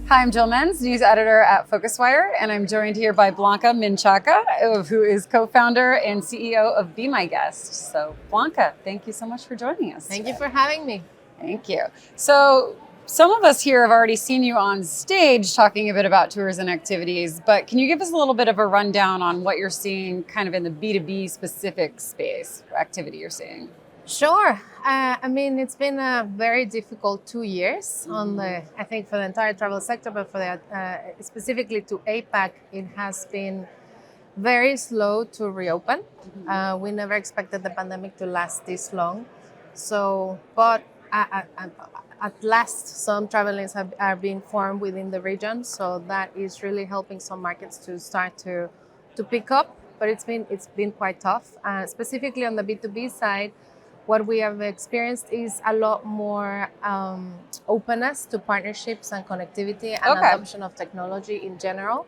Hi, I'm Jill Menze, news editor at PhocusWire, and I'm joined here by Blanca Menchaca, who is co-founder and CEO of BeMyGuest. So, Blanca, thank you so much for joining us. Thank you for having me. Thank you. So, some of us here have already seen you on stage talking a bit about tours and activities, but can you give us a little bit of a rundown on what you're seeing kind of in the B2B specific space, activity you're seeing? Sure. It's been a very difficult 2 years I think for the entire travel sector, but for the specifically to APAC, it has been very slow to reopen. We never expected the pandemic to last this long. So, but at last, some travelers are being formed within the region. So that is really helping some markets to start to pick up. But it's been quite tough, specifically on the B2B side. What we have experienced is a lot more openness to partnerships and connectivity and adoption of technology in general,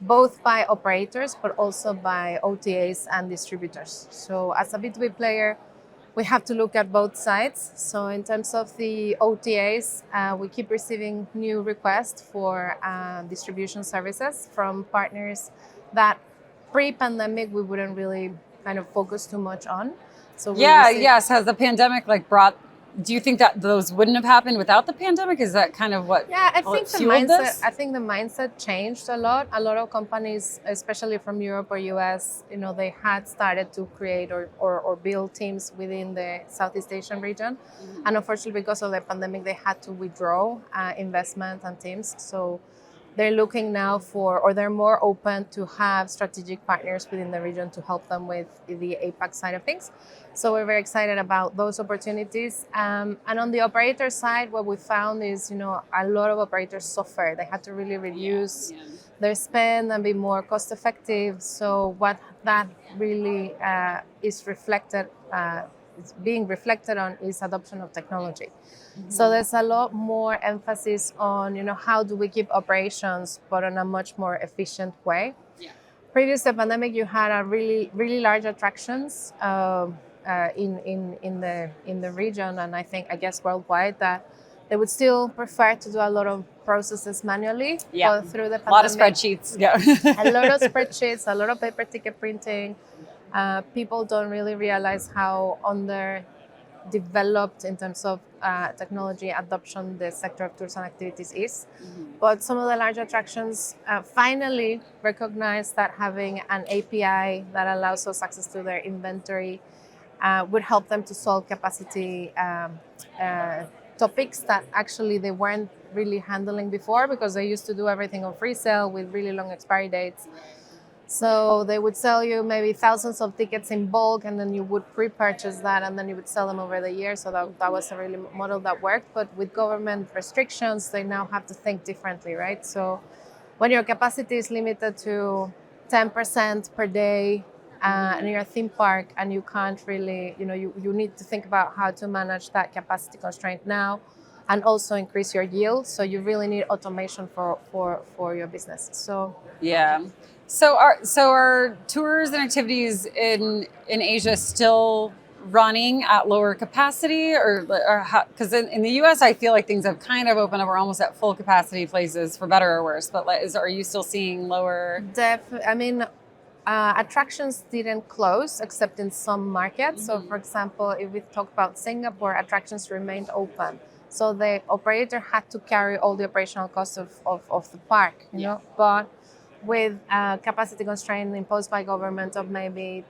both by operators, but also by OTAs and distributors. So as a B2B player, we have to look at both sides. So in terms of the OTAs, we keep receiving new requests for distribution services from partners that pre-pandemic we wouldn't really kind of focus too much on. So yes. Has the pandemic brought? Do you think that those wouldn't have happened without the pandemic? Is that kind of what? Yeah, I think the mindset changed a lot. A lot of companies, especially from Europe or US, they had started to create or build teams within the Southeast Asian region, and unfortunately, because of the pandemic, they had to withdraw investment and teams. So they're looking now they're more open to have strategic partners within the region to help them with the APAC side of things. So we're very excited about those opportunities. And on the operator side, what we found is, a lot of operators suffer. They had to really reduce their spend and be more cost effective. So what that really is reflected is being reflected on is adoption of technology. So there's a lot more emphasis on, how do we keep operations, but in a much more efficient way. Previous to the pandemic, you had a really, really large attractions in the region, and I guess worldwide, that they would still prefer to do a lot of processes manually. But through the pandemic, a lot of spreadsheets. A lot of spreadsheets, a lot of paper ticket printing. People don't really realize how underdeveloped in terms of technology adoption the sector of tours and activities is. But some of the large attractions finally recognize that having an API that allows us access to their inventory would help them to solve capacity topics that actually they weren't really handling before, because they used to do everything on free sale with really long expiry dates. So they would sell you maybe thousands of tickets in bulk, and then you would pre-purchase that, and then you would sell them over the year. So that was a really model that worked. But with government restrictions, they now have to think differently, right? So when your capacity is limited to 10% per day and you're a theme park, and you can't really, you need to think about how to manage that capacity constraint now and also increase your yield. So you really need automation for your business. So So are tours and activities in Asia still running at lower capacity, or how? Because in the US, I feel like things have kind of opened up. We're almost at full capacity places, for better or worse. But are you still seeing lower? Attractions didn't close except in some markets. So, for example, if we talk about Singapore, attractions remained open. So the operator had to carry all the operational costs of the park, But with capacity constraint imposed by government of maybe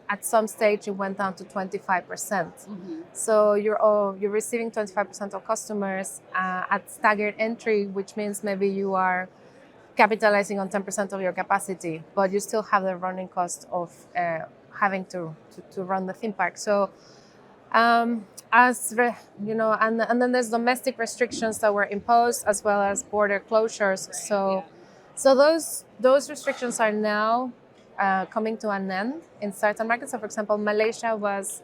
at some stage it went down to 25%. So you're receiving 25% of customers at staggered entry, which means maybe you are capitalizing on 10% of your capacity, but you still have the running cost of having to run the theme park. So and then there's domestic restrictions that were imposed, as well as border closures. So those restrictions are now coming to an end in certain markets. So, for example, Malaysia was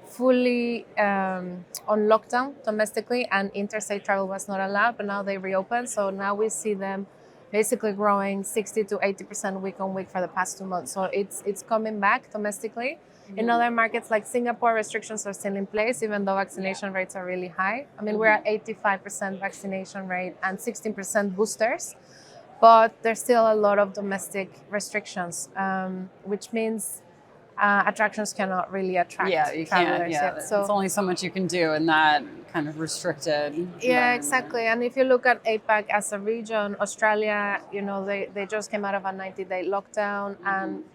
fully on lockdown domestically, and interstate travel was not allowed, but now they reopened. So now we see them basically growing 60 to 80% week on week for the past 2 months. So it's coming back domestically. In other markets like Singapore, restrictions are still in place, even though vaccination rates are really high. I mean, we're at 85% vaccination rate and 16% boosters, but there's still a lot of domestic restrictions, which means attractions cannot really attract you travelers can't. Yeah, yet. So it's only so much you can do in that kind of restricted. yeah, exactly. And if you look at APAC as a region, Australia, they just came out of a 90-day lockdown,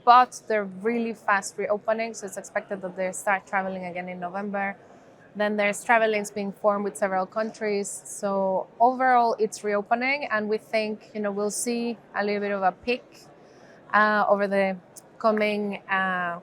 but they're really fast reopening. So it's expected that they start traveling again in November. Then there's travel lanes being formed with several countries. So overall, it's reopening, and we think we'll see a little bit of a peak over the coming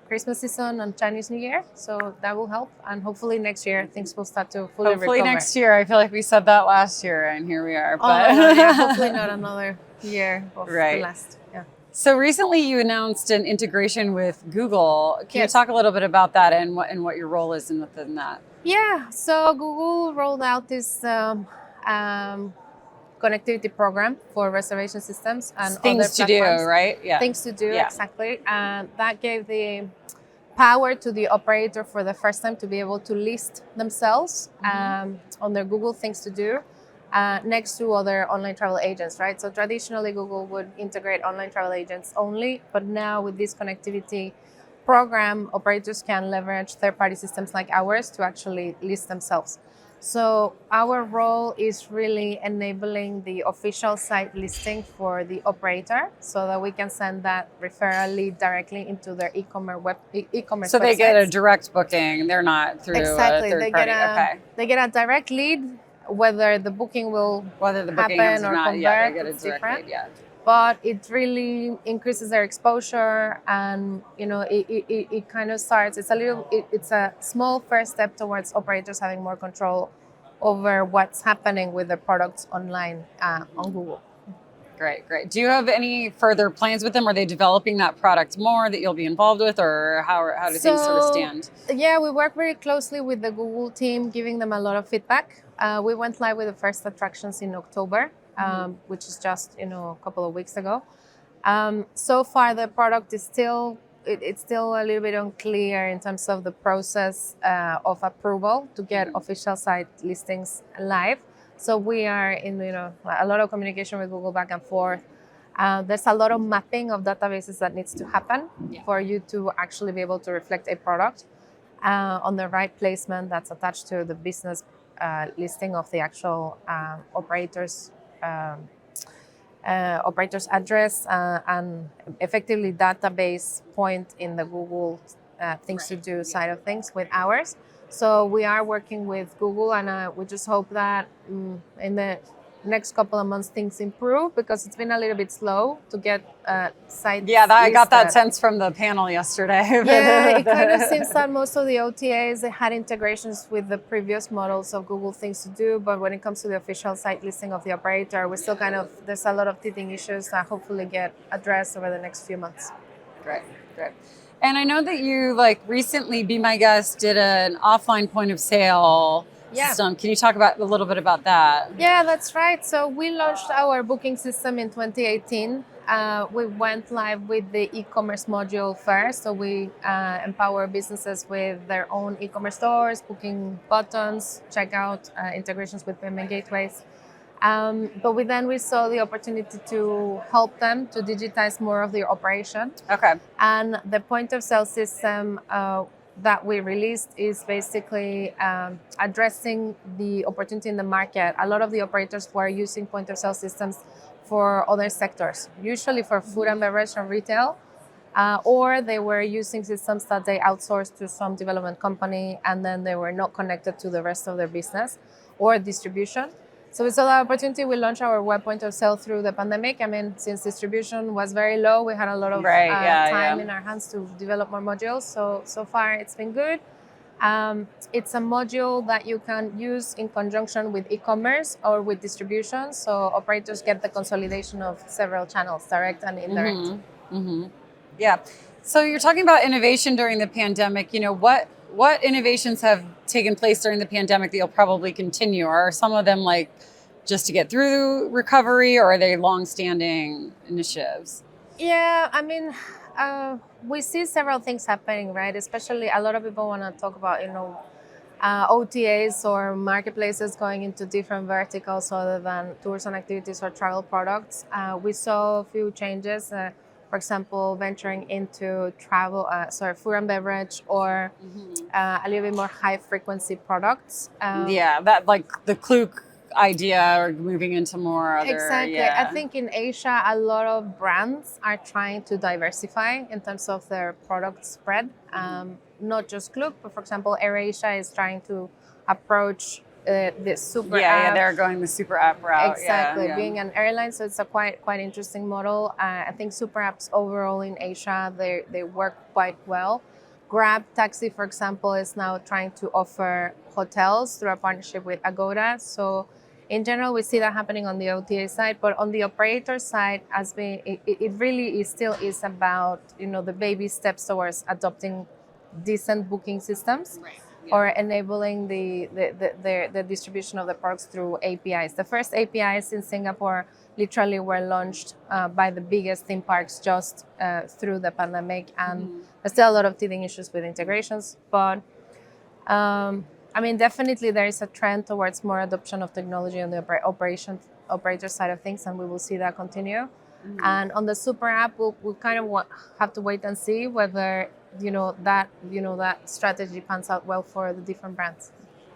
Christmas season and Chinese New Year. So that will help. And hopefully next year things will start to fully Hopefully recover. next year. I feel like we said that last year and here we are. Oh my God, yeah, hopefully not another year of Right. the last. Yeah. So recently you announced an integration with Google. Can you Yes. talk a little bit about that and what your role is within that? Yeah, so Google rolled out this connectivity program for reservation systems and Things other to platforms. do, right? Yeah. Things to do, Yeah. exactly. And that gave the power to the operator for the first time to be able to list themselves on their Google Things to Do next to other online travel agents, right? So traditionally, Google would integrate online travel agents only, but now with this connectivity program, operators can leverage third-party systems like ours to actually list themselves. So our role is really enabling the official site listing for the operator so that we can send that referral lead directly into their e-commerce So they get a websites. direct booking. They're not through Exactly. a third party. They get a direct lead, whether the booking will Whether the booking happen happens or or not, convert, yeah, they get a it's direct different. lead, yeah. But it really increases their exposure, and it kind of starts. It's a small first step towards operators having more control over what's happening with the products online on Google. Great. Do you have any further plans with them? Are they developing that product more that you'll be involved with, or how do things sort of stand? Yeah, we work very closely with the Google team, giving them a lot of feedback. We went live with the first attractions in October, which is just a couple of weeks ago. So far, the product is still a little bit unclear in terms of the process of approval to get official site listings live. So we are in a lot of communication with Google back and forth. There's a lot of mapping of databases that needs to happen for you to actually be able to reflect a product on the right placement that's attached to the business listing of the actual operator's address and effectively database point in the Google Things to Do side of things with ours. So we are working with Google, and we just hope that in the next couple of months things improve, because it's been a little bit slow to get sites. Yeah, I got that listed. sense from the panel yesterday. Yeah, it kind of seems that most of the OTAs they had integrations with the previous models of Google Things to Do, but when it comes to the official site listing of the operator, we're still there's a lot of teething issues that hopefully get addressed over the next few months. Great. And I know that you recently, BeMyGuest did an offline point of sale system. Can you talk a little bit about that? Yeah, that's right. So we launched our booking system in 2018. We went live with the e-commerce module first. So we empower businesses with their own e-commerce stores, booking buttons, checkout, integrations with payment gateways. But we saw the opportunity to help them to digitize more of their operation. Okay. And the point of sale system that we released is basically addressing the opportunity in the market. A lot of the operators were using point of sale systems for other sectors, usually for food and beverage and retail, or they were using systems that they outsourced to some development company, and then they were not connected to the rest of their business or distribution. So we saw that opportunity. We launched our web point of sale through the pandemic. I mean, since distribution was very low, we had a lot of time in our hands to develop more modules. So far, it's been good. It's a module that you can use in conjunction with e-commerce or with distribution. So operators get the consolidation of several channels, direct and indirect. Yeah. So you're talking about innovation during the pandemic. What innovations have taken place during the pandemic that you'll probably continue? Are some of them just to get through recovery, or are they long-standing initiatives? Yeah, I mean, we see several things happening, right? Especially a lot of people want to talk about, OTAs or marketplaces going into different verticals other than tours and activities or travel products. We saw a few changes. For example, venturing into food and beverage, or a little bit more high frequency products. Yeah, that like the Klook idea, or moving into more other. Exactly. Yeah. I think in Asia, a lot of brands are trying to diversify in terms of their product spread. Not just Klook, but for example, AirAsia is trying to approach the super Yeah, app. they're going the super app route. Exactly, Yeah. being an airline, so it's a quite interesting model. I think super apps overall in Asia, they work quite well. Grab Taxi, for example, is now trying to offer hotels through a partnership with Agoda. So in general, we see that happening on the OTA side, but on the operator side, it really still is about the baby steps towards adopting decent booking systems, Right. or enabling the distribution of the products through APIs. The first APIs in Singapore literally were launched by the biggest theme parks just through the pandemic, and there's still a lot of teething issues with integrations. But definitely there is a trend towards more adoption of technology on the operator side of things, and we will see that continue. And on the super app, we'll kind of have to wait and see whether that strategy pans out well for the different brands.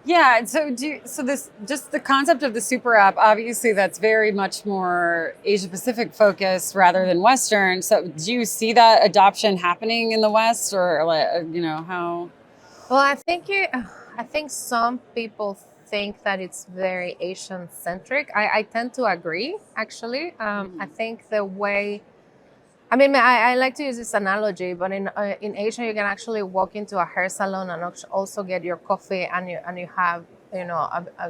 Yeah, so this just the concept of the super app, obviously that's very much more Asia Pacific focused rather than Western. So do you see that adoption happening in the West, or how? Well, I think some people think that it's very Asian centric. I tend to agree, actually. I think the way, I like to use this analogy, but in Asia, you can actually walk into a hair salon and also get your coffee, and you have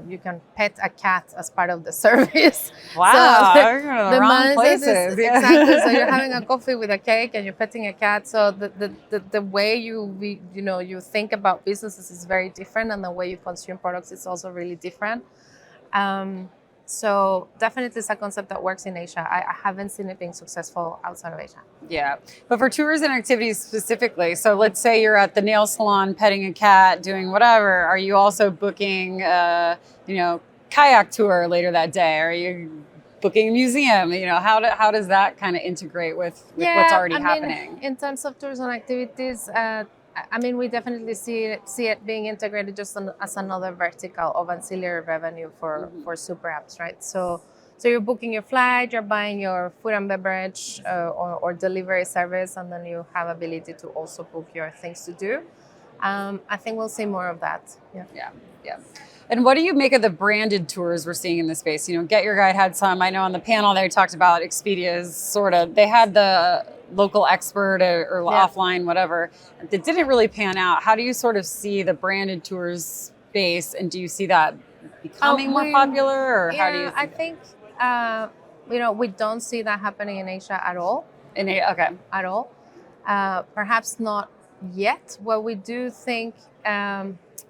you can pet a cat as part of the service. Wow, So you're going to the wrong mindset places. Yeah. exactly. So you're having a coffee with a cake and you're petting a cat. So the way you think about businesses is very different, and the way you consume products is also really different. So definitely it's a concept that works in Asia. I haven't seen it being successful outside of Asia. Yeah, but for tours and activities specifically, so let's say you're at the nail salon petting a cat, doing whatever. Are you also booking, kayak tour later that day? Are you booking a museum? How does that kind of integrate with what's already happening? In terms of tours and activities, we definitely see it being integrated just as another vertical of ancillary revenue for super apps, right? So you're booking your flight, you're buying your food and beverage or delivery service, and then you have ability to also book your things to do. I think we'll see more of that. Yeah. And what do you make of the branded tours we're seeing in the space? Get Your Guide had some. I know on the panel they talked about Expedia's they had the local expert or offline, whatever. It didn't really pan out. How do you sort of see the branded tours space, and do you see that becoming more popular, or how do you? I think we don't see that happening in Asia at all. Okay. At all, perhaps not yet. What we do think.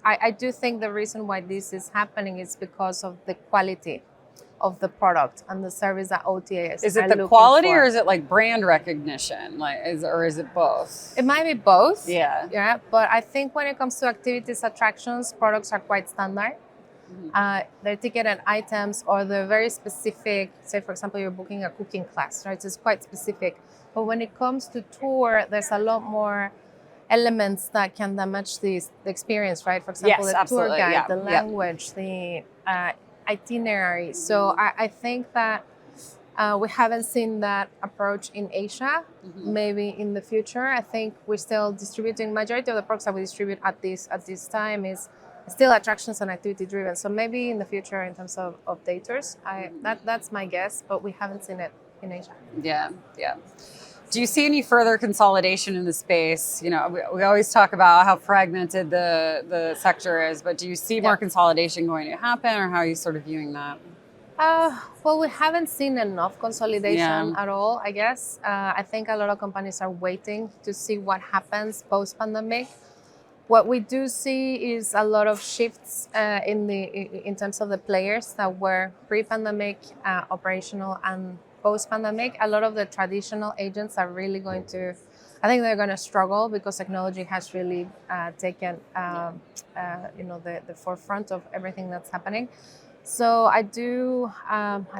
I do think the reason why this is happening is because of the quality of the product and the service that OTAs is it the quality for. Or is it like brand recognition? Or is it both? It might be both. Yeah. But I think when it comes to activities, attractions, products are quite standard. They're ticketed items, or they're very specific. Say, for example, you're booking a cooking class, right? So it's quite specific. But when it comes to tour, there's a lot more elements that can damage the experience, right? For example, the tour guide, the language, the itinerary. So I think that we haven't seen that approach in Asia. Maybe in the future. I think we're still distributing, majority of the products that we distribute at this time is still attractions and activity driven. So maybe in the future, in terms of day tours, that's my guess, but we haven't seen it in Asia. Yeah. Do you see any further consolidation in the space? We always talk about how fragmented the sector is, but do you see more consolidation going to happen, or how are you sort of viewing that? Well, we haven't seen enough consolidation at all, I guess. I think a lot of companies are waiting to see what happens post-pandemic. What we do see is a lot of shifts in terms of the players that were pre-pandemic, operational, and post-pandemic. A lot of the traditional agents are really going to I think they're going to struggle because technology has really taken the forefront of everything that's happening. So I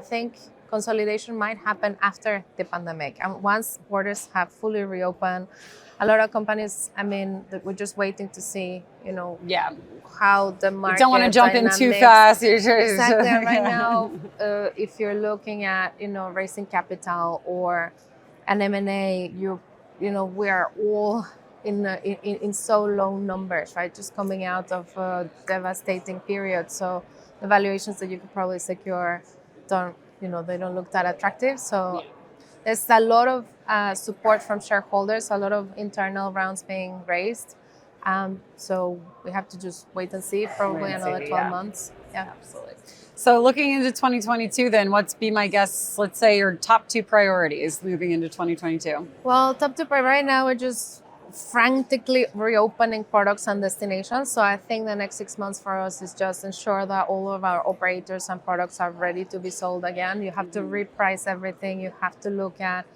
think consolidation might happen after the pandemic. And once borders have fully reopened, a lot of companies, we're just waiting to see, Yeah. how the You market don't want to jump in too dynamics. fast. You're just, Exactly. And right yeah. now, if you're looking at, raising capital or an M&A, we are all in so low numbers, right? Just coming out of a devastating period. So the valuations that you could probably secure they don't look that attractive. So there's a lot of support from shareholders, a lot of internal rounds being raised. So we have to just wait and see, probably Wait and another see, 12 yeah. months. Yeah. Absolutely. So looking into 2022 then, what's BeMyGuest's, let's say, your top 2 priorities moving into 2022? Well, top two right now, we're just frantically reopening products and destinations. So I think the next 6 months for us is just ensure that all of our operators and products are ready to be sold again. You have to reprice everything. You have to look at,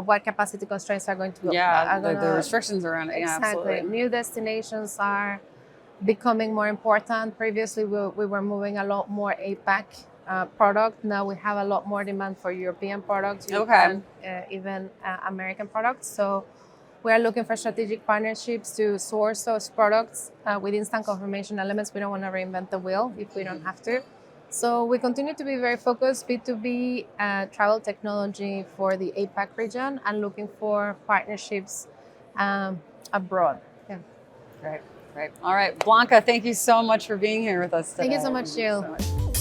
what capacity constraints are going to Yeah, the restrictions around it. Yeah, exactly. absolutely. New destinations are becoming more important. Previously, we were moving a lot more APAC product. Now we have a lot more demand for European products, and even American products. So we are looking for strategic partnerships to source those products with instant confirmation elements. We don't want to reinvent the wheel if we don't have to. So we continue to be very focused B2B travel technology for the APAC region and looking for partnerships abroad. Yeah. Great. All right. Blanca, thank you so much for being here with us today. Thank you so much, Jill. Thank you so much.